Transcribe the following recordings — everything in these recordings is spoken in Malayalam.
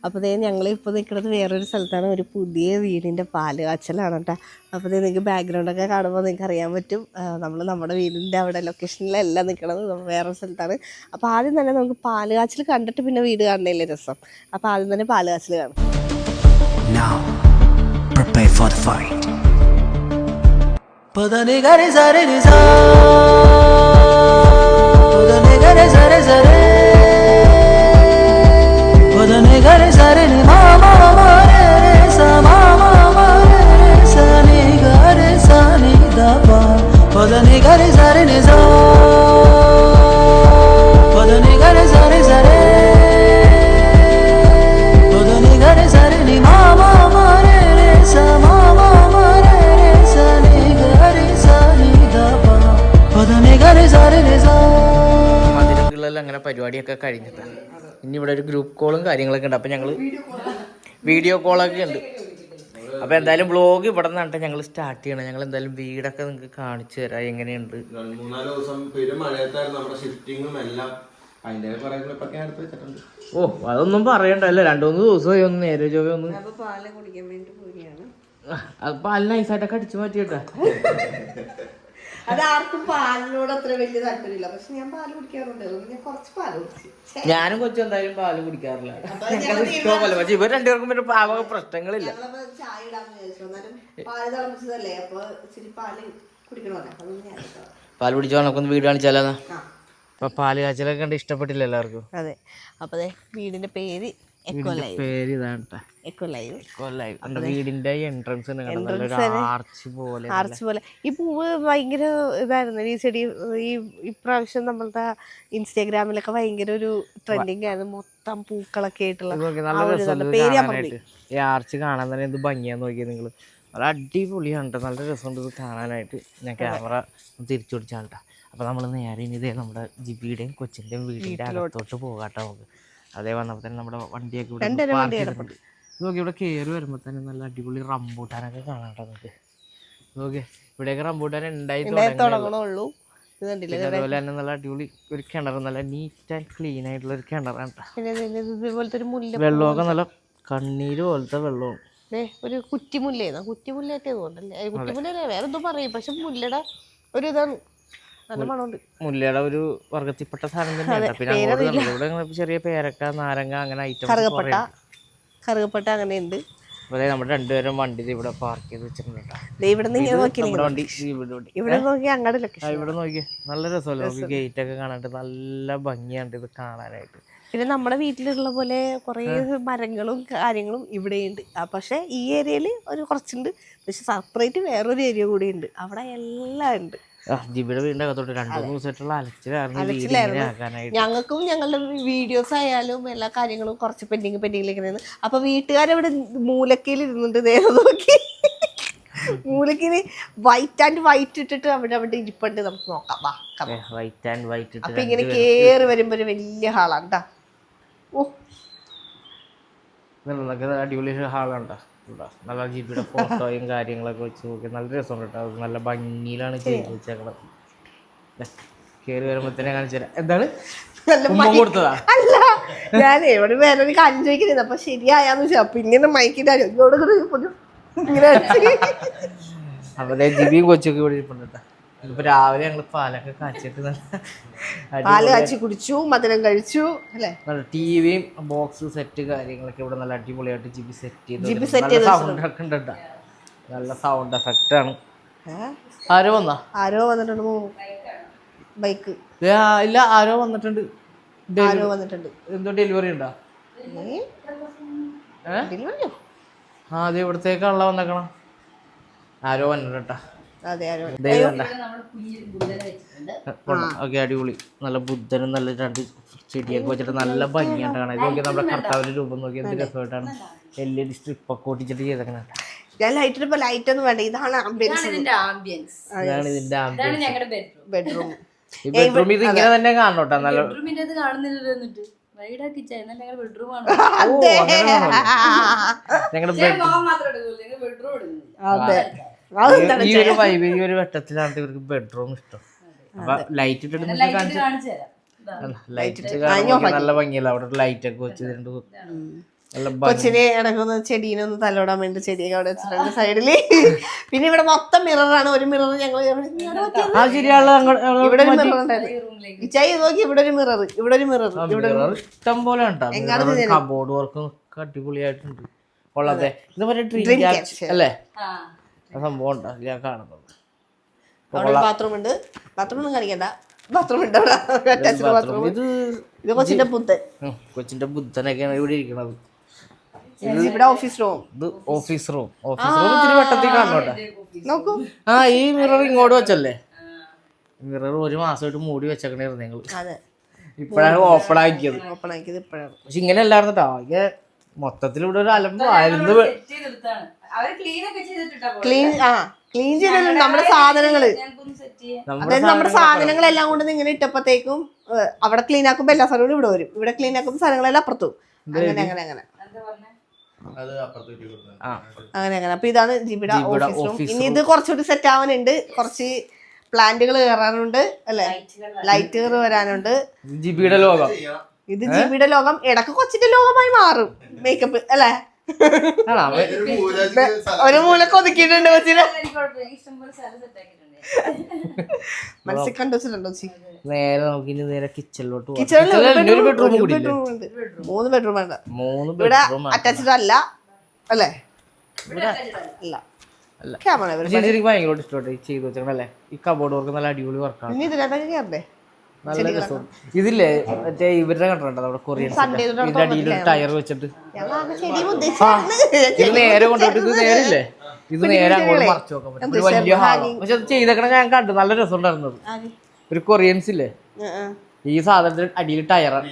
അപ്പോൾ ഞങ്ങളിപ്പോൾ നിൽക്കുന്നത് വേറൊരു സ്ഥലത്താണ്. ഒരു പുതിയ വീടിൻ്റെ പാല് കാച്ചലാണ് കേട്ടോ. അപ്പോൾ നിങ്ങൾക്ക് ബാക്ക്ഗ്രൗണ്ടൊക്കെ കാണുമ്പോൾ നിങ്ങൾക്ക് അറിയാൻ പറ്റും നമ്മൾ നമ്മുടെ വീടിൻ്റെ അവിടെ ലൊക്കേഷനിലല്ല നിൽക്കുന്നത്, നമ്മൾ വേറൊരു സ്ഥലത്താണ്. അപ്പോൾ ആദ്യം തന്നെ നമുക്ക് പാല് കാച്ചൽ കണ്ടിട്ട് പിന്നെ വീട് കാണുന്നതിലെ രസം. അപ്പോൾ ആദ്യം തന്നെ പാല് കാച്ചൽ കാണും. Now, prepare for the fight. Padane gare sare re sa, padane gare sare sare, padane gare sare re ma ma ma re sa ma ma ma re sa ni gare sa ni da pa, padane gare sare re sa, padane gare sare sare, padane gare sare ni ma ma ma re sa ma ma ma re sa ni gare sa ni da pa, padane gare sare re sa. മധുരക്കുള്ളിൽ അങ്ങനെ പരിപാടിയൊക്കെ കഴിഞ്ഞിട്ടാണ്. ഇനി ഇവിടെ ഒരു ഗ്രൂപ്പ് കോളും കാര്യങ്ങളൊക്കെ ഉണ്ട്. അപ്പോൾ ഞങ്ങൾ വീഡിയോ കോളൊക്കെ ഉണ്ട്. അപ്പോൾ എന്തായാലും വ്ളോഗ് ഇവിടെ നിന്നിട്ട് ഞങ്ങൾ സ്റ്റാർട്ട് ചെയ്യണം. ഞങ്ങൾ എന്തായാലും വീടൊക്കെ നിങ്ങൾക്ക് കാണിച്ചു തരാം എങ്ങനെയുണ്ട്. 3-4 ദിവസം മഴയത്തായിരുന്നു നമ്മുടെ ഷിഫ്റ്റിങ്ങും എല്ലാം. അതിൻ്റെ കുറേ ക്ലിപ്പൊക്കെ അടുത്ത് വെച്ചിട്ടുണ്ട്. ഓ അതൊന്നും പറയണ്ടല്ലോ, 2-3 ദിവസമായി ഒന്ന് നേരെ ചൊവ്വ ഒന്ന്. അത് പാല് നൈസായിട്ടൊക്കെ അടിച്ചു മാറ്റിയിട്ടാ. അതാർക്കും പാലിനോട് അത്ര വലിയ താല്പര്യമില്ല, പക്ഷെ ഞാൻ പാല് കുടിക്കാറുണ്ട്. ഞാൻ കുറച്ച് പാല് കുടിച്ചു. ഞാനും കൊച്ചു എന്തായാലും പാല് കുടിക്കാറില്ല, എനിക്കത് ഇഷ്ടമല്ല. പക്ഷെ ഇവർ രണ്ടുപേർക്കും പിന്നെ പാവക പ്രശ്നങ്ങളില്ല. ചായ ഇടാന്ന് വിചാരിച്ചു, എന്നാലും പാല് തിളപ്പിച്ചതല്ലേ, അപ്പൊ ഇച്ചിരി പാല് കുടിക്കണമല്ലോ, അതൊന്നും ഞാൻ പാല് കുടിച്ചോ നമുക്കൊന്ന് വീട് കാണിച്ചാലോ. അപ്പൊ പാല് കാച്ചലൊക്കെ കണ്ട് ഇഷ്ടപ്പെട്ടില്ല എല്ലാവർക്കും. അതെ. അപ്പൊ വീടിന്റെ പേര് പേര് ഇതാണ് വീടിന്റെ എൻട്രൻസ് ആർച്ച് പോലെ. ഈ പൂവ് ഭയങ്കര ഇതായിരുന്നു. ഈ ചെടി ഇപ്രാവശ്യം നമ്മളുടെ ഇൻസ്റ്റാഗ്രാമിലൊക്കെ ഭയങ്കര ഒരു ട്രെൻഡിങ് ആയിരുന്നു. മൊത്തം പൂക്കളൊക്കെ ആയിട്ടുള്ള ഈ ആർച്ച് കാണാൻ തന്നെ എന്ത് ഭംഗിയാന്ന് നോക്കിയത് നിങ്ങൾ. നല്ല അടിപൊളിയാണ് കേട്ടോ, നല്ല രസമുണ്ട് ഇത് കാണാനായിട്ട്. ഞാൻ ക്യാമറ തിരിച്ചു പിടിച്ചാണ് കേട്ടോ. അപ്പോൾ നമ്മൾ നേരെ ഇനി ഇതേ നമ്മുടെ ജിബിയുടെയും കൊച്ചിൻ്റെയും വീടിൻ്റെ അകത്തോട്ട് പോകാട്ടോ നമുക്ക്. അതേ വന്നപ്പോൾ തന്നെ നമ്മുടെ വണ്ടിയൊക്കെ ഇവിടെ നോക്കി. ഇവിടെ കയറി വരുമ്പോൾ തന്നെ നല്ല അടിപൊളി റംബൂട്ടാനൊക്കെ കാണാട്ടോ നമുക്ക്. നോക്കി ഇവിടെയൊക്കെ റംബൂട്ടാൻ ഉണ്ടായി തുടങ്ങണുള്ളൂ. അതുപോലെ തന്നെ നല്ല അടിപൊളി ഒരു കിണർ, നല്ല നീറ്റ് ആൻഡ് ക്ലീൻ ആയിട്ടുള്ള ഒരു കിണറാണ്. വെള്ളമൊക്കെ നല്ല കണ്ണീര് പോലത്തെ വെള്ളവും. ഒരു കുറ്റിമുല്ലായിട്ടേ തോന്നല്ലേ, കുറ്റിമുല്ല വേറെ എന്തോ പറയും, പക്ഷെ മുല്ലയുടെ ഒരു ഇതാണ്. നല്ല മണമുണ്ട്. മുല്ലയുടെ ഒരു വർഗത്തിൽപ്പെട്ട സാധനം തന്നെയാണ്. പിന്നെ ഇവിടെ ചെറിയ പേരക്ക, നാരങ്ങ അങ്ങനെ ഐറ്റം, കറുകപ്പട്ട അങ്ങനെ ഉണ്ട്. അതെ നമ്മുടെ രണ്ടുപേരും വണ്ടി ഇവിടെ പാർക്ക് ചെയ്ത് വെച്ചിട്ടുണ്ട്. ഇവിടെ നോക്കി അങ്ങോട്ട് ഇവിടെ നോക്കിയേ നല്ല രസമല്ലേ നമുക്ക്. ഗേറ്റ് ഒക്കെ കാണാണ്ട് നല്ല ഭംഗിയാണ് ഇത് കാണാനായിട്ട്. പിന്നെ നമ്മുടെ വീട്ടിലുള്ള പോലെ കുറേ മരങ്ങളും കാര്യങ്ങളും ഇവിടെയുണ്ട്. പക്ഷെ ഈ ഏരിയയിൽ ഒരു കുറച്ചുണ്ട്, പക്ഷെ സെപ്പറേറ്റ് വേറൊരു ഏരിയ കൂടി ഉണ്ട്, അവിടെ എല്ലാം ഉണ്ട്. ജിബിയുടെ വീടിന്റെ അകത്തോട്ട് 2-3 ദിവസമായിട്ടുള്ള അലച്ചിലായിരുന്നു. ഞങ്ങൾക്കും ഞങ്ങളുടെ വീഡിയോസ് ആയാലും എല്ലാ കാര്യങ്ങളും കുറച്ച് പെൻഡിങ്ങിലേക്ക്. അപ്പൊ വീട്ടുകാരവിടെ മൂലക്കയിൽ ഇരുന്നുണ്ട്, നേരെ നോക്കി മൂലക്കിന് വൈറ്റ് ഇട്ടിട്ട് അവിടെ ഇരിപ്പുണ്ട്. നമുക്ക് നോക്കാം. White and white. അപ്പൊ ഇങ്ങനെ കേറി വരുമ്പോ ഒരു വലിയ ഹാളാണ് കേട്ടാ. അടിപൊളി ഹാളുണ്ടോ, നല്ല ജിബിയുടെ ഫോട്ടോയും കാര്യങ്ങളൊക്കെ വെച്ച് നോക്കി നല്ല രസമുണ്ട് കേട്ടോ. നല്ല ഭംഗിയിലാണ് ചെയ്ത് വെച്ചേക്കണത്. കയറി വരുമ്പോൾ തന്നെ കാണിച്ചു തരാം. എന്താണ് കൊടുത്തതാ? അല്ല, ഞാൻ എവിടെ വേറൊരു കാര്യം ചോദിക്കുന്നത്. അപ്പൊ ശരിയായാന്ന് വെച്ചാ പിന്നെ മൈക്കിന്റെ അപ്പൊ ജിബിയും കൊച്ചൊക്കെ ഇവിടെ ഇരിപ്പുണ്ട് കേട്ടോ. ഇപ്പൊ രാവിലെ ഞങ്ങള് പാലൊക്കെ കാച്ചിട്ട് പാല് കാച്ചി കുടിച്ചു, മധുരം കഴിച്ചു അല്ലേ. ടിവിയും ബോക്സ് സെറ്റ് കാര്യങ്ങളൊക്കെ ഇവിടെ നല്ല അടിപൊളിയായിട്ട് ജിബി സെറ്റ് ചെയ്ത് സൗണ്ട് ഒക്കെ ഉണ്ട് കേട്ടോ. നല്ല സൗണ്ട് എഫക്റ്റ് ആണ്. ആരോ വന്നിട്ടുണ്ട് ബൈക്ക്. ഇല്ല ആരോ വന്നിട്ടുണ്ട്. എന്തോ ഡെലിവറി ഉണ്ടോ? അതെ ഇവിടത്തേക്കാണല്ലോ വന്നേക്കണം. ആരോ വന്നിട്ടാ. ഓക്കെ അടിപൊളി. നല്ല ബുദ്ധനും നല്ല 2 ചെടിയൊക്കെ വെച്ചിട്ട് നല്ല ഭംഗിയായിട്ട് കാണാം. ഇത് നോക്കി നമ്മുടെ കർത്താവിന്റെ രൂപം നോക്കി എന്ത് രസമായിട്ടാണ് LED സ്ട്രിപ്പൊക്കെ ഒട്ടിച്ചിട്ട് ചെയ്തേക്കണം. ലൈറ്റ് ഒന്നും വേണ്ട, ഇതാണ് ഇതിന്റെ ബെഡ്റൂം. ഇത് ഇങ്ങനെ തന്നെ കാണണോട്ടാ. നല്ല ഈ ഒരു വൈബ്, ഈ ഒരു വെട്ടത്തിലാണ് ഇവർക്ക് ബെഡ്റൂം ഇഷ്ടം. അപ്പൊ ലൈറ്റ് ഇട്ടിട്ട് ലൈറ്റ് ഇട്ട് നല്ല ഭംഗിയല്ല. അവിടെ ലൈറ്റ് ഒക്കെ വെച്ചിട്ടുണ്ട്. കൊച്ചിനെ ഇടക്കൊന്ന് ചെടീനെ ഒന്ന് തലോടാൻ വേണ്ടി ചെടിയൊക്കെ അവിടെ വെച്ചിട്ടുണ്ട് സൈഡില്. പിന്നെ ഇവിടെ മൊത്തം മിററാണ്. ഒരു മിറർ ഞങ്ങൾ ഇവിടെ ഒരു മിറർ ഉണ്ടായിരുന്നു. ഇച്ചായി നോക്കി, ഇവിടെ ഒരു മിറർ, ഇവിടെ ഒരു മിറർ, ഇവിടെ ഇഷ്ടം പോലെ കബോർഡ് വർക്കും അടിപൊളിയായിട്ടുണ്ട്. കൊള്ളാതെ ഇത് മറ്റേ ഡ്രീം ക്യാച്ച് അല്ലേ സംഭവം ഉണ്ടോ ഞാൻ കാണുന്നത്. അവിടെ ബാത്റൂം ഉണ്ട്. ബാത്റൂം ഒന്നും കാണിക്കണ്ട, ബാത്റൂം ഉണ്ട് അവിടെ. ബാത്റൂം ഇത് കൊച്ചിന്റെ ബുദ്ധൻ. കൊച്ചിന്റെ ബുദ്ധനൊക്കെയാണ് ഇവിടെ ഇരിക്കണത്. ഇവിടെ ഓഫീസ് റൂം. ഇത് ഓഫീസ് റൂം. ഓഫീസ് റൂം ഇത്തിരി വട്ടത്തിൽ കാണോട്ടെ. നോക്കൂ. ഈ മിറർ ഇങ്ങോട്ട് വെച്ചല്ലേ? മിറർ ഒരു മാസമായിട്ട് മൂടി വെച്ചേക്കണായിരുന്നു ഞങ്ങള്. ഇപ്പഴാണ് ഓപ്പൺ ആക്കിയത്. ഇപ്പോഴാണ്. പക്ഷെ ഇങ്ങനെ അല്ലായിരുന്നു കേട്ടോ. ആകെ മൊത്തത്തിൽ ഇവിടെ ഒരു അലമ്പായിരുന്നു. ക്ലീൻ ചെയ്തിട്ടുണ്ട് നമ്മുടെ സാധനങ്ങള്. അതായത് നമ്മുടെ സാധനങ്ങളെല്ലാം കൊണ്ട് ഇങ്ങനെ ഇട്ടപ്പോഴത്തേക്കും അവിടെ ക്ലീൻ ആക്കുമ്പോ എല്ലാ സാധനങ്ങളും ഇവിടെ വരും. ഇവിടെ ക്ലീൻ ആക്കുമ്പോ സാധനങ്ങളെല്ലാം അപ്പുറത്തും. അങ്ങനെ അങ്ങനെ അങ്ങനെ അങ്ങനെ. അപ്പൊ ഇതാണ് ജിബിയുടെ ഓഫീസ് റൂം. ഇനി ഇത് കുറച്ചുകൂടി സെറ്റ് ആവാനുണ്ട്. കുറച്ച് പ്ലാന്റുകൾ കയറാനുണ്ട് അല്ലെ, ലൈറ്റുകൾ വരാനുണ്ട്. ജിബിയുടെ ലോകം. ഇത് ജിബിയുടെ ലോകം. ഇടക്ക് കൊച്ചിന്റെ ലോകമായി മാറും മേക്കപ്പ് അല്ലെ. ഒരു മൂലക്ക് ഒതുക്കിയിട്ടുണ്ട് കൊച്ചിനെ. മനസ്സിൽ കണ്ടുവച്ചിട്ടുണ്ടോ? നേരെ നമുക്ക് നേരെ കിച്ചണിലോട്ട് പോകാം. കിച്ചണിൽ 3 ബെഡ്റൂം വേണ്ട. ഇവിടെ അറ്റാച്ച്ഡ് അല്ല അല്ലേ? എനിക്ക് ഭയങ്കര ഇഷ്ടപ്പെട്ടു ചെയ്ത് വെച്ചല്ലേ. ഈ കബോർഡ് വർക്ക് നല്ല അടിപൊളി വർക്കാണ്. ഇനി ഇതിനകത്തൊക്കെ കയറണ്ടേ? നല്ല രസം. ഇതില്ലേ മറ്റേ ഇവരുടെ കണ്ടിട്ടുണ്ടോ നമ്മുടെ കൊറിയൻ ഇതിന്റെ അടിയിൽ ടയർ വെച്ചിട്ട് ഇത് നേരെ കൊണ്ടുപോയിട്ട് ഇത് നേരില്ലേ ഇത് നേരെ അങ്ങോട്ട് മറച്ചു നോക്കാൻ പറ്റും. ഒരു വലിയ ഹാള്. പക്ഷെ അത് ചെയ്തേക്കണ ഞാൻ കണ്ടു. നല്ല രസം ഉണ്ടായിരുന്നത്. ഒരു കൊറിയൻസ് ഇല്ലേ ഈ സാധനത്തിന് അടിയിൽ ടയറാണ്.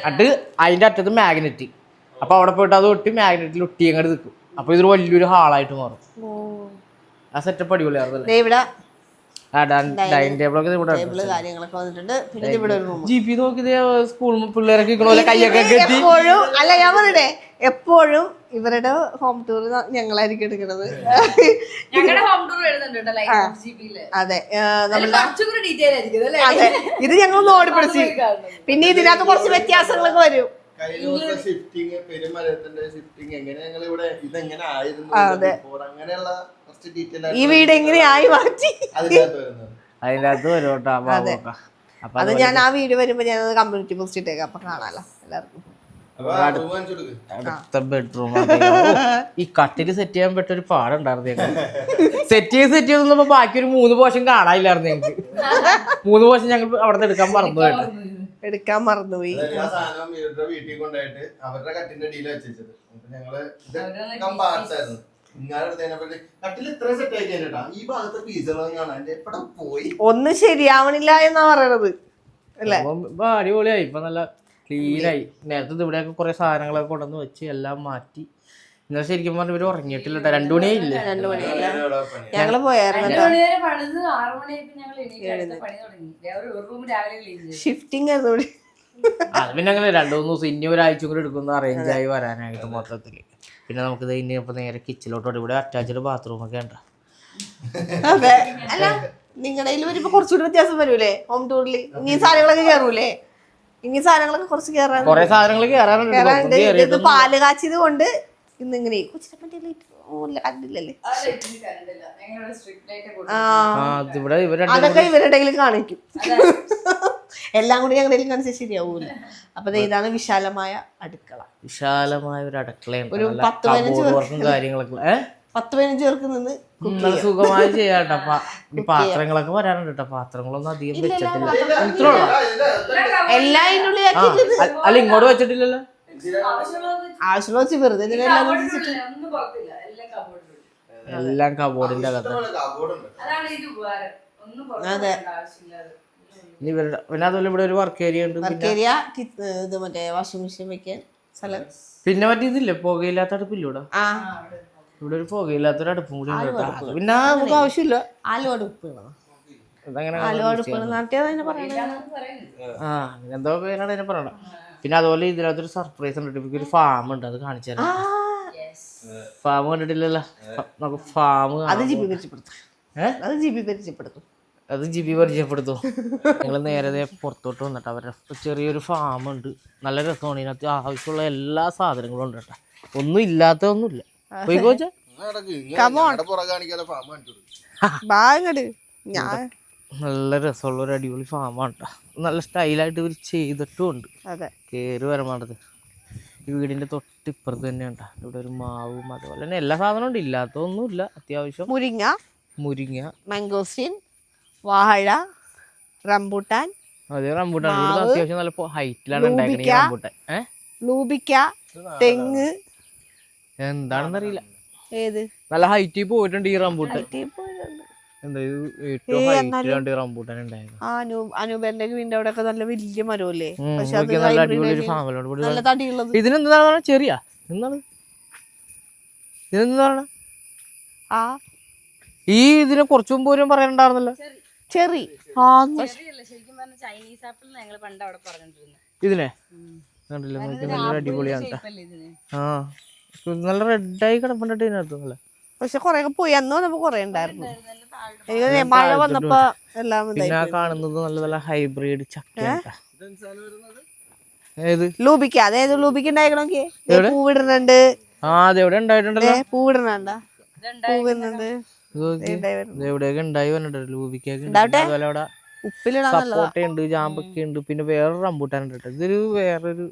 എന്നിട്ട് അതിന്റെ അറ്റത്ത് മാഗ്നറ്റ്. അപ്പൊ അവിടെ പോയിട്ട് അത് ഒട്ടി മാഗ്നറ്റിൽ ഒട്ടി അങ്ങോട്ട് നിൽക്കും. അപ്പൊ ഇതൊരു വലിയൊരു ഹാളായിട്ട് മാറും. ആ സെറ്റപ്പ് അടിപൊളിയായിരുന്നല്ലേ. ഡൈനിങ് ടേബിളൊക്കെ ജിപി നോക്കി സ്കൂൾ പിള്ളേരൊക്കെ കൈയൊക്കെ കെട്ടി. അല്ല ഞാൻ പറയട്ടെ, എപ്പോഴും ഇവരുടെ ഹോം ടൂർ ഞങ്ങളായിരിക്കും എടുക്കുന്നത്. അതെ, അതെ. ഇത് ഞങ്ങൾ ഓടിപ്പിടിച്ച്. പിന്നെ ഇതിനകത്ത് കുറച്ച് വ്യത്യാസങ്ങളൊക്കെ വരും. ഈ വീട് എങ്ങനെയായി മാറ്റി അതിന്റെ അകത്ത് വരും. അത് ഞാൻ ആ വീട് വരുമ്പോ ഞാൻ കമ്മ്യൂണിറ്റി പോസ്റ്റ് ഇട്ടേക്കാം. അപ്പൊ കാണാലോ എല്ലാവർക്കും. അടുത്ത ബെഡ്റൂം. ഈ കട്ടില് സെറ്റ് ചെയ്യാൻ പറ്റൊരു പാടുണ്ടായിരുന്നു. സെറ്റ് ചെയ്ത് ബാക്കി ഒരു 3 പോർഷൻ കാണാനില്ലായിരുന്നു ഞങ്ങൾക്ക്. 3 പോർഷൻ ഞങ്ങൾ അവിടെ നിന്ന് എടുക്കാൻ മറന്നുപോയി. വീട്ടിൽ കൊണ്ടായിട്ട് അവരുടെ കട്ടിന്റെ ഡീൽ വെച്ചത് ഞങ്ങള് ഒന്നും ശരിയാവണില്ല എന്നാ പറയണത് അല്ലേ? അടിപൊളിയായി. ഇപ്പൊ നല്ല ക്ലീനായി. നേരത്തെ ഇവിടെയൊക്കെ കുറെ സാധനങ്ങളൊക്കെ കൊണ്ടുവന്ന് വെച്ച് എല്ലാം മാറ്റി. എന്നാൽ ശരിക്കും പറഞ്ഞ ഇവര് ഉറങ്ങിയിട്ടില്ല. 2 മണിയായില്ലേ? 2 മണിയല്ല, ഞങ്ങള് പോയായിരുന്നു. ഷിഫ്റ്റിംഗ് ആയിരുന്നു. അത് പിന്നെ അങ്ങനെ 2-3 ദിവസം ഇനി ഒരാഴ്ച കൂടി എടുക്കുന്ന അറേഞ്ച് ആയി വരാനായിട്ട് മൊത്തത്തില്. പിന്നെ നമുക്ക് ഇനി ഇപ്പൊ നേരെ കിച്ചണിലോട്ട്. ഇവിടെ അറ്റാച്ച്ഡ് ബാത്റൂം ഒക്കെ ഉണ്ട്. അതെ. അല്ല നിങ്ങളുടെ വരുമ്പോ കുറച്ചുകൂടി വ്യത്യാസം വരൂലേ ഹോം ടൂറിൽ? ഇനി സാധനങ്ങളൊക്കെ കയറൂലേ? ഇനി സാധനങ്ങളൊക്കെ കുറച്ച് കയറാൻ കുറെ സാധനങ്ങൾ കയറാനുണ്ട്. ഇത് പാല് കാച്ചിയത് കൊണ്ട് ഇന്നിങ്ങനെ കണ്ടില്ലല്ലേ? അതൊക്കെ ഇവരുടെ കാണിക്കും. എല്ലാം കൂടി ഞങ്ങളുടെ കാണിച്ചാൽ ശരിയാവൂല. അപ്പൊ ഇതാണ് വിശാലമായ അടുക്കള. വിശാലമായ ഒരു അടുക്കളയാണ്. ഒരു 10-15 കാര്യങ്ങളൊക്കെ 10-15 പേർക്ക് നിന്ന് സുഖമായി ചെയ്യാട്ടോ. പാത്രങ്ങളൊക്കെ വരാനുണ്ട് കേട്ടോ. പാത്രങ്ങളൊന്നും അധികം വെച്ചിട്ടില്ല. എല്ലാം അല്ല ഇങ്ങോട്ട് വെച്ചിട്ടില്ലല്ലോ. ആവശ്യമുള്ള വെച്ച് വെറുതെ എല്ലാം കബോർഡിന്റെ അകത്ത്. അതെ. പിന്നെ അതുപോലെ ഇവിടെ ഒരു വർക്ക് ഏരിയ ഉണ്ട്. ഇത് മറ്റേ വാഷിംഗ് മെഷീൻ വെക്കാൻ സ്ഥലം. പിന്നെ മറ്റേ ഇതില്ലേ പുകയില്ലാത്ത അടുപ്പില്ലൂടെ? ഇവിടെ ഒരു പുകയില്ലാത്തൊരു അടുപ്പും കൂടി ഉണ്ട്. പിന്നെ നമുക്ക് ആവശ്യമില്ല. എന്തോ പേരാണ് അതിനെ പറയണത്. പിന്നെ അതുപോലെ ഇതിനകത്തൊരു സർപ്രൈസ് ഉണ്ട്. ഒരു ഫാം ഉണ്ട്, അത് കാണിച്ചു തരാം. ഫാം കണ്ടിട്ടില്ലല്ലോ? നമുക്ക് ഫാം അത് ജിബി പരിചയപ്പെടുത്തും. അത് ജിബി പരിചയപ്പെടുത്തും. ഞങ്ങൾ നേരെ പുറത്തോട്ട് വന്നിട്ട് അവരുടെ ചെറിയൊരു ഫാം ഉണ്ട്. നല്ല രസമാണ്. ഇതിനകത്ത് ആവശ്യമുള്ള എല്ലാ സാധനങ്ങളും ഉണ്ട് കേട്ടോ. ഒന്നും ഇല്ലാത്തതൊന്നുമില്ല. പോയി കോച്ചാ ഞാൻ നല്ല രസമുള്ള ഒരു അടിപൊളി ഫാമാണ് കേട്ടോ. നല്ല സ്റ്റൈലായിട്ട് ഇവർ ചെയ്തിട്ടും ഉണ്ട്. കയറി വരമാണ്ടത് ഈ വീടിൻ്റെ തൊട്ടിപ്പുറത്ത് തന്നെയാണ് കേട്ടോ. ഇവിടെ ഒരു മാവും അതുപോലെ തന്നെ എല്ലാ സാധനവും ഉണ്ട്. ഇല്ലാത്തതൊന്നുമില്ല. അത്യാവശ്യം മുരിങ്ങ മംഗോസ്റ്റീൻ വാഴ റംബൂട്ടാൻ. അതെ റംബൂട്ടാൻ അത്യാവശ്യം നല്ല ഹൈറ്റിലാണ് ഉണ്ടാക്കുന്നത് ഈ റംബൂട്ടാൻ. ലൂബിക്ക തെങ്ങ് എന്താണെന്നറിയില്ല. ഏത് നല്ല ഹൈറ്റിൽ പോയിട്ടുണ്ട് ഈ റംബൂട്ടാൻ. എന്താ ഏറ്റവും ഹൈറ്റിലാണ് ഈ റംബൂട്ടാൻ ഉണ്ടായത്. അനൂപന്റെ വീടിന്റെ അവിടെ ഒക്കെ നല്ല വലിയ മരമല്ലേ. നല്ല അടിപൊളി ഒരു ഫാമിലുണ്ട്. നല്ല തടിയുള്ളത്. ഇതിനെന്താണ് ചെറിയ എന്താണ് ഇതെന്താണ് ഈ ഇതിനെ കുറച്ചു മുമ്പ് പോലും പറയാനുണ്ടായിരുന്നല്ലോ. ചെറി ഇതിനെ കണ്ടില്ല. നല്ല അടിപൊളിയാണ്. ആ നല്ല റെഡായി കിടപ്പുണ്ടിട്ട് ഇതിനകത്ത്. നല്ല പക്ഷെ കൊറേ പോയി അന്ന് വന്നപ്പോ കൊറേ ഉണ്ടായിരുന്നു. മഴ വന്നപ്പോ എല്ലാം പിന്നെ കാണുന്നത് നല്ല നല്ല ഹൈബ്രിഡ് ചക്ക. ഏത് ലൂബിക്ക? അതേത് ലൂബിക്ക ഉണ്ടായിക്കണോക്കെ പൂവിടുന്നുണ്ട്. ആ അതെവിടെ ഉണ്ടായിട്ടുണ്ടല്ലോ. പൂവിടുന്നുണ്ടാ? പൂവിടുന്നുണ്ട്. എവിടെയൊക്കെ ഉണ്ടായി വന്നിട്ടുണ്ട്. ലൂബിക്കൊക്കെ അതുപോലെ അവിടെ സപ്പോട്ടയുണ്ട്, ജാമ്പക്കുണ്ട്, പിന്നെ വേറൊരു റംബൂട്ടാൻ ഉണ്ട് കേട്ടോ. ഇതൊരു വേറൊരു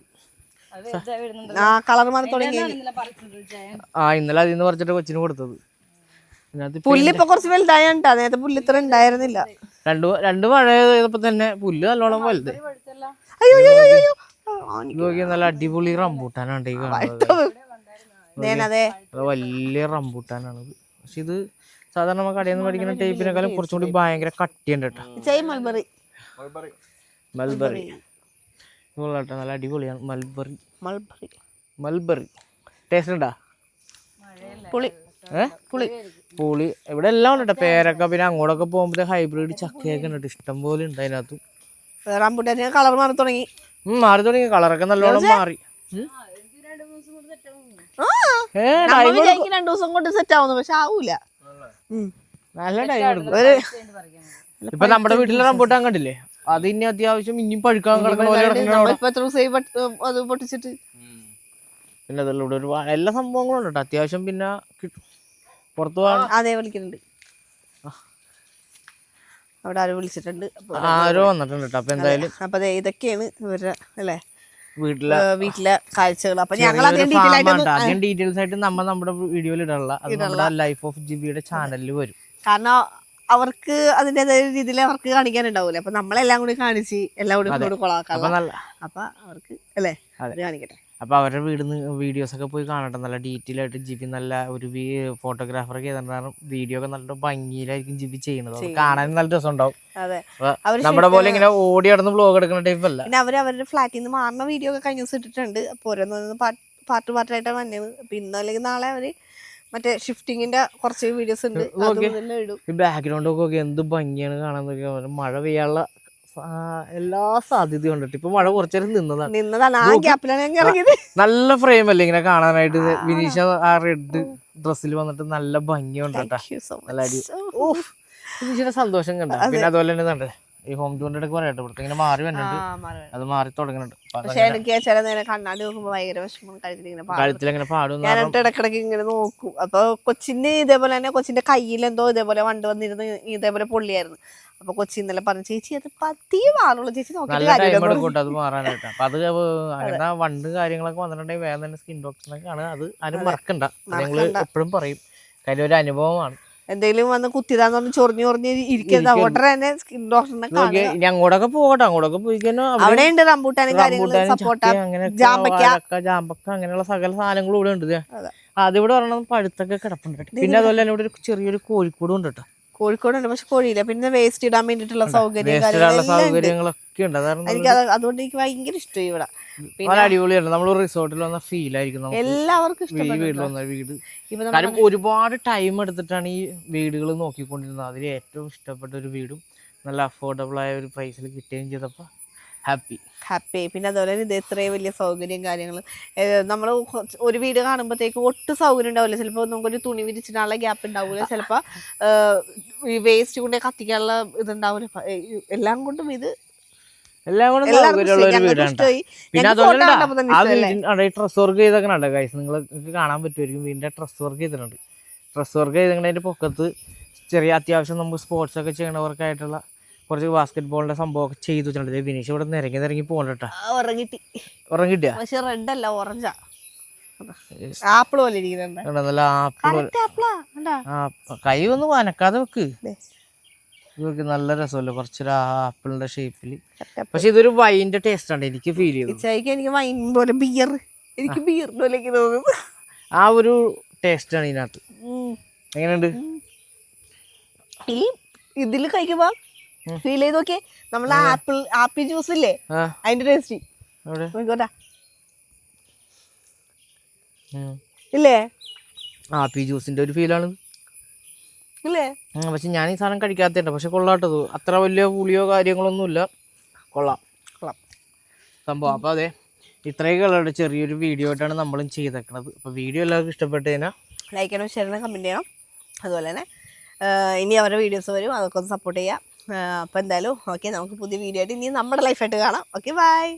കളർ മാറി തുടങ്ങി. ഇന്നലെ അതിൽ നിന്ന് പറിച്ചിട്ട് കൊച്ചിന് കൊടുത്തത്. പുല്ല് ഇപ്പൊ കുറച്ച് വലുതായിട്ടാ. നേരത്തെ പുല്ല് ഇത്ര ഉണ്ടായിരുന്നില്ല. രണ്ട് മഴ ചെയ്തപ്പോ തന്നെ പുല്ല് നല്ലോണം വലുത്. നല്ല അടിപൊളി റംബൂട്ടാനാണ് ഈ കാണുന്നത്. വലിയ റംബൂട്ടാനാണിത്. പക്ഷെ ഇത് സാധാരണ നമ്മൾ കടയിൽ നിന്ന് മേടിക്കുന്ന ടൈപ്പിനെക്കാളും കുറച്ചും കൂടി ഭയങ്കര കട്ടിയുണ്ട് കേട്ടോ. മൽബറി നല്ല അടിപൊളിയാണ്. മൽബറി ടേസ്റ്റ് ഉണ്ടാ? പുളി ഇവിടെ എല്ലാം ഉണ്ട് കേട്ടോ. പേരൊക്കെ പിന്നെ അങ്ങോട്ടൊക്കെ പോകുമ്പോ ഹൈബ്രിഡ് ചക്കയൊക്കെ ഉണ്ട്. ഇഷ്ടം പോലെ ഉണ്ട് അതിനകത്ത്. കളർ മാറി തുടങ്ങി. കളറൊക്കെ നല്ലോണം മാറി. 2 ദിവസം കൊണ്ട് സെറ്റ് ആവുന്നു. പക്ഷെ ആവൂല. നല്ല ടൈം എടുക്കും. ഇപ്പൊ നമ്മുടെ വീട്ടിലെ റംബൂട്ടാൻ കണ്ടില്ലേ? അത് ഇനി അത്യാവശ്യം ഇനിയും പഴുക്കാൻ പൊട്ടിച്ചിട്ട്. പിന്നെ അതെല്ലാം ഇവിടെ ഒരുപാട് എല്ലാ സംഭവങ്ങളും ഉണ്ട് കേട്ടോ. അത്യാവശ്യം പിന്നെ പുറത്തു പോകാൻ അതേ വിളിക്കുന്നുണ്ട്. അവിടെ ആരോ വിളിച്ചിട്ടുണ്ട്. ആരോ വന്നിട്ടുണ്ട് കേട്ടോ. അപ്പൊ എന്തായാലും അപ്പൊ ഇതൊക്കെയാണ് ഇവരുടെ അല്ലേ വീട്ടിലെ കാഴ്ചകൾ. അപ്പൊ ഞങ്ങൾ അധികം ഡീറ്റെയിൽസ് ആയിട്ട് നമ്മുടെ വീഡിയോയിൽ ഇടാനുള്ള നമ്മുടെ ലൈഫ് ഓഫ് ജിബിയുടെ ചാനലിൽ വരും. കാരണം അവർക്ക് അതിൻ്റെതായ രീതിയിൽ അവർക്ക് കാണിക്കാനുണ്ടാവൂലേ. അപ്പൊ നമ്മളെല്ലാം കൂടി കാണിച്ച് എല്ലാം കൂടി കൊളാക്കാം. അപ്പൊ അവർക്ക് അല്ലേ കാണിക്കട്ടെ. അപ്പൊ അവരുടെ വീഡിയോസ് ഒക്കെ പോയി കാണട്ടെ. നല്ല ഡീറ്റെയിൽ ആയിട്ട് ജിബി നല്ല ഒരു ഫോട്ടോഗ്രാഫറൊക്കെ ചെയ്തിട്ടാണ് വീഡിയോ ഒക്കെ നല്ല ഭംഗിയിലായിരിക്കും ജിബി ചെയ്യുന്നത്. കാണാൻ നല്ല രസം ഉണ്ടാവും. നമ്മുടെ പോലെ ഇങ്ങനെ ഓടി നടന്ന് വ്ലോഗ് എടുക്കുന്ന ടൈപ്പ് അല്ല. പിന്നെ അവരുടെ ഫ്ലാറ്റിൽ നിന്ന് മാറുന്ന വീഡിയോ ഒക്കെ കഴിഞ്ഞ ദിവസം ഇട്ടിട്ടുണ്ട്. അപ്പൊ ഓരോന്ന് പാർട്ടായിട്ടാണ് വന്നത്. അപ്പൊ ഇന്ന് അല്ലെങ്കിൽ നാളെ അവര് മറ്റേ ഷിഫ്റ്റിങ്ങിന്റെ കുറച്ച് വീഡിയോസ് ഉണ്ട്. ഈ ബാക്ക്ഗ്രൗണ്ട് ഒക്കെ എന്ത് ഭംഗിയാണ് കാണാൻ. മഴ പെയ്യാനുള്ള എല്ലാ സാധ്യതയും ഉണ്ട്. ഇപ്പൊ മഴ കുറച്ചേരം നിന്നതാണ്. നല്ല ഫ്രെയിം അല്ലേ ഇങ്ങനെ കാണാനായിട്ട്. വിനീഷ ആ റെഡ് ഡ്രസ്സിൽ വന്നിട്ട് നല്ല ഭംഗിയുണ്ട് കേട്ടോ. നല്ല അടി വിനീഷിന്റെ സന്തോഷം കണ്ട. പിന്നെ അതുപോലെ തന്നെ ഈ ഹോം ടൂറിന്റെ ഇടയ്ക്ക് പറയട്ടെ ഇവിടുത്തെ ഇങ്ങനെ മാറി വന്നിട്ടുണ്ട്. അത് മാറി തുടങ്ങുന്നുണ്ട്. പക്ഷെ എനിക്ക് ചില നേരം കണ്ണാടി നോക്കുമ്പോ ഭയങ്കര വിഷമം. കഴുത്തിലിങ്ങനെ പാടും. ഞാനിട്ട് ഇടക്കിടക്ക് ഇങ്ങനെ നോക്കും. അപ്പൊ കൊച്ചിന് ഇതേപോലെ തന്നെ കൊച്ചിന്റെ കയ്യിൽ എന്തോ ഇതേപോലെ വണ്ട് വന്നിരുന്ന് ഇതേപോലെ പൊള്ളിയായിരുന്നു. അപ്പൊ കൊച്ചി ഇന്നലെ പറഞ്ഞു ചേച്ചി അത് പതിയെ മാറുള്ളൂ ചേച്ചി നല്ല ടൈം എടുക്കും അത് മാറാനായിട്ട്. അപ്പൊ അത് അങ്ങനെ വണ്ട് കാര്യങ്ങളൊക്കെ വന്നിട്ടുണ്ടെങ്കിൽ വേഗം തന്നെ സ്കിൻ ഡോക്ടറിനൊക്കെ ആണ്. അത് ആരും മറക്കണ്ട. ഞങ്ങള് എപ്പോഴും പറയും. കാര്യം ഒരു അനുഭവമാണ്. എന്തെങ്കിലും വന്ന് കുത്തിയതാന്ന് പറഞ്ഞ് ചൊറിഞ്ഞ് ഇരിക്കുന്നത് ഓർഡർ തന്നെ സ്കിൻ ഡോക്ടറിനെ. ഇനി അങ്ങോട്ടൊക്കെ പോകട്ടെ. അങ്ങോട്ടൊക്കെ പോയി കഴിഞ്ഞാൽ അവിടെ ഉണ്ട് റംബൂട്ടാനും ജാമ്പക്ക അങ്ങനെയുള്ള സകല സാധനങ്ങളും ഇവിടെ ഉണ്ട്. അതിവിടെ പറഞ്ഞത് പഴുത്തൊക്കെ കിടപ്പുണ്ട്. പിന്നെ അതുപോലെ തന്നെ ഇവിടെ ഒരു ചെറിയൊരു കോഴിക്കോടും ഉണ്ട് കേട്ടോ. കോഴിക്കോടുണ്ട് പക്ഷെ കോഴിയില്ല. പിന്നെ വേസ്റ്റ് ഇടാൻ വേണ്ടിട്ടുള്ള സൗകര്യങ്ങളൊക്കെ ഉണ്ട്. എനിക്ക് അതുകൊണ്ട് എനിക്ക് ഭയങ്കര ഇഷ്ടമായി ഇവിടെ. അടിപൊളിയാണ്. നമ്മൾ റിസോർട്ടിൽ വന്ന ഫീൽ ആയിരിക്കും എല്ലാവർക്കും വീട്ടിൽ വന്ന വീട്. കാര്യം ഒരുപാട് ടൈം എടുത്തിട്ടാണ് ഈ വീടുകൾ നോക്കിക്കൊണ്ടിരുന്നത്. അതിൽ ഏറ്റവും ഇഷ്ടപ്പെട്ട ഒരു വീടും നല്ല അഫോർഡബിൾ ആയ ഒരു പ്രൈസിൽ കിട്ടുകയും ചെയ്തപ്പോൾ ഹാപ്പി. പിന്നെ അതുപോലെ തന്നെ ഇത് ഇത്രയും വലിയ സൗകര്യം കാര്യങ്ങളും നമ്മൾ ഒരു വീട് കാണുമ്പോഴത്തേക്ക് ഒട്ടും സൗകര്യം ഉണ്ടാവില്ല. ചിലപ്പോൾ നമുക്കൊരു തുണി വിരിച്ചിടാനുള്ള ഗ്യാപ്പ് ഉണ്ടാവില്ല, ചിലപ്പോൾ ഈ വേസ്റ്റ് കൊണ്ട് കത്തിക്കാനുള്ള ഇതുണ്ടാവില്ല. എല്ലാം കൊണ്ടും ഇത് എല്ലാം കൂടെ സൗകര്യമുള്ള ഒരു വീടാണ്. പിന്നെ അതുപോലെ ആ വീടിന്റെ ഡ്രസ് വർക്ക് ചെയ്തേക്കണുണ്ട് ഗൈസ്, നിങ്ങൾക്ക് കാണാൻ പറ്റുമായിരിക്കും. വീടിന്റെ ഡ്രസ് വർക്ക് ചെയ്തിട്ടുണ്ട്. ഡ്രസ് വർക്ക് ചെയ്തതിന്റെ പൊക്കത്ത് ചെറിയ അത്യാവശ്യം നമുക്ക് സ്പോർട്സ് ഒക്കെ ചെയ്യണവർക്കായിട്ടുള്ള കുറച്ച് ബാസ്കറ്റ് ബോളിന്റെ സംഭവമൊക്കെ ചെയ്തു വെച്ചിട്ടുണ്ട്. വിനീഷ് ഇവിടെ ഇറങ്ങി പോകണ്ട. ഉറങ്ങിട്ടിയാ? പക്ഷെ റെഡ് അല്ല, ഓറഞ്ചാ. ആപ്പിൾ പോലെ ഇരിക്കുന്നുണ്ട്. നല്ല ആപ്പിൾ. കൈ ഒന്ന് വനക്കാതെ വെക്ക്. ഇതൊക്കെ നല്ല രസമല്ലേ, കുറച്ചൊരു ആപ്പിളിന്റെ ഷേപ്പിൽ. പക്ഷെ ഇതൊരു വൈൻ്റെ ടേസ്റ്റ് ആണ് എനിക്ക് ഫീൽ ചെയ്തത്. എനിക്ക് വൈൻ പോലെ ബിയർ, എനിക്ക് ബിയർ പോലെ തോന്നുന്നു. ആ ഒരു ടേസ്റ്റ് ആണ് ഇതിനകത്ത്. എങ്ങനെയുണ്ട് ഈ ഇതില് കഴിക്കുമ്പോ ഫീൽ ചെയ്ത് നോക്കിയേ, നമ്മളെ ആപ്പിൾ ജ്യൂസ് ഇല്ലേ, അതിന്റെ ടേസ്റ്റ് ഇല്ലേ? ആപ്പിൾ ജ്യൂസിന്റെ ഒരു ഫീലാണ് ഇല്ലേ? പക്ഷെ ഞാൻ ഈ സാധനം കഴിക്കാത്തതുണ്ട്. പക്ഷെ കൊള്ളാട്ടത്, അത്ര വലിയ പുളിയോ കാര്യങ്ങളൊന്നുമില്ല. കൊള്ളാം സംഭവം. അപ്പോൾ അതെ, ഇത്രയൊക്കെ ഉള്ള ചെറിയൊരു വീഡിയോ ആയിട്ടാണ് നമ്മളും ചെയ്തേക്കുന്നത്. അപ്പോൾ വീഡിയോ എല്ലാവർക്കും ഇഷ്ടപ്പെട്ട് കഴിഞ്ഞാൽ ലൈക്ക് ചെയ്യണം, ഷെയർ ചെയ്യണം, കമൻറ്റ് ചെയ്യണം. അതുപോലെ തന്നെ ഇനി അവരുടെ വീഡിയോസ് വരും, അതൊക്കെ ഒന്ന് സപ്പോർട്ട് ചെയ്യാം. അപ്പോൾ എന്തായാലും ഓക്കെ, നമുക്ക് പുതിയ വീഡിയോ ആയിട്ട് ഇനി നമ്മുടെ ലൈഫായിട്ട് കാണാം. Okay, by.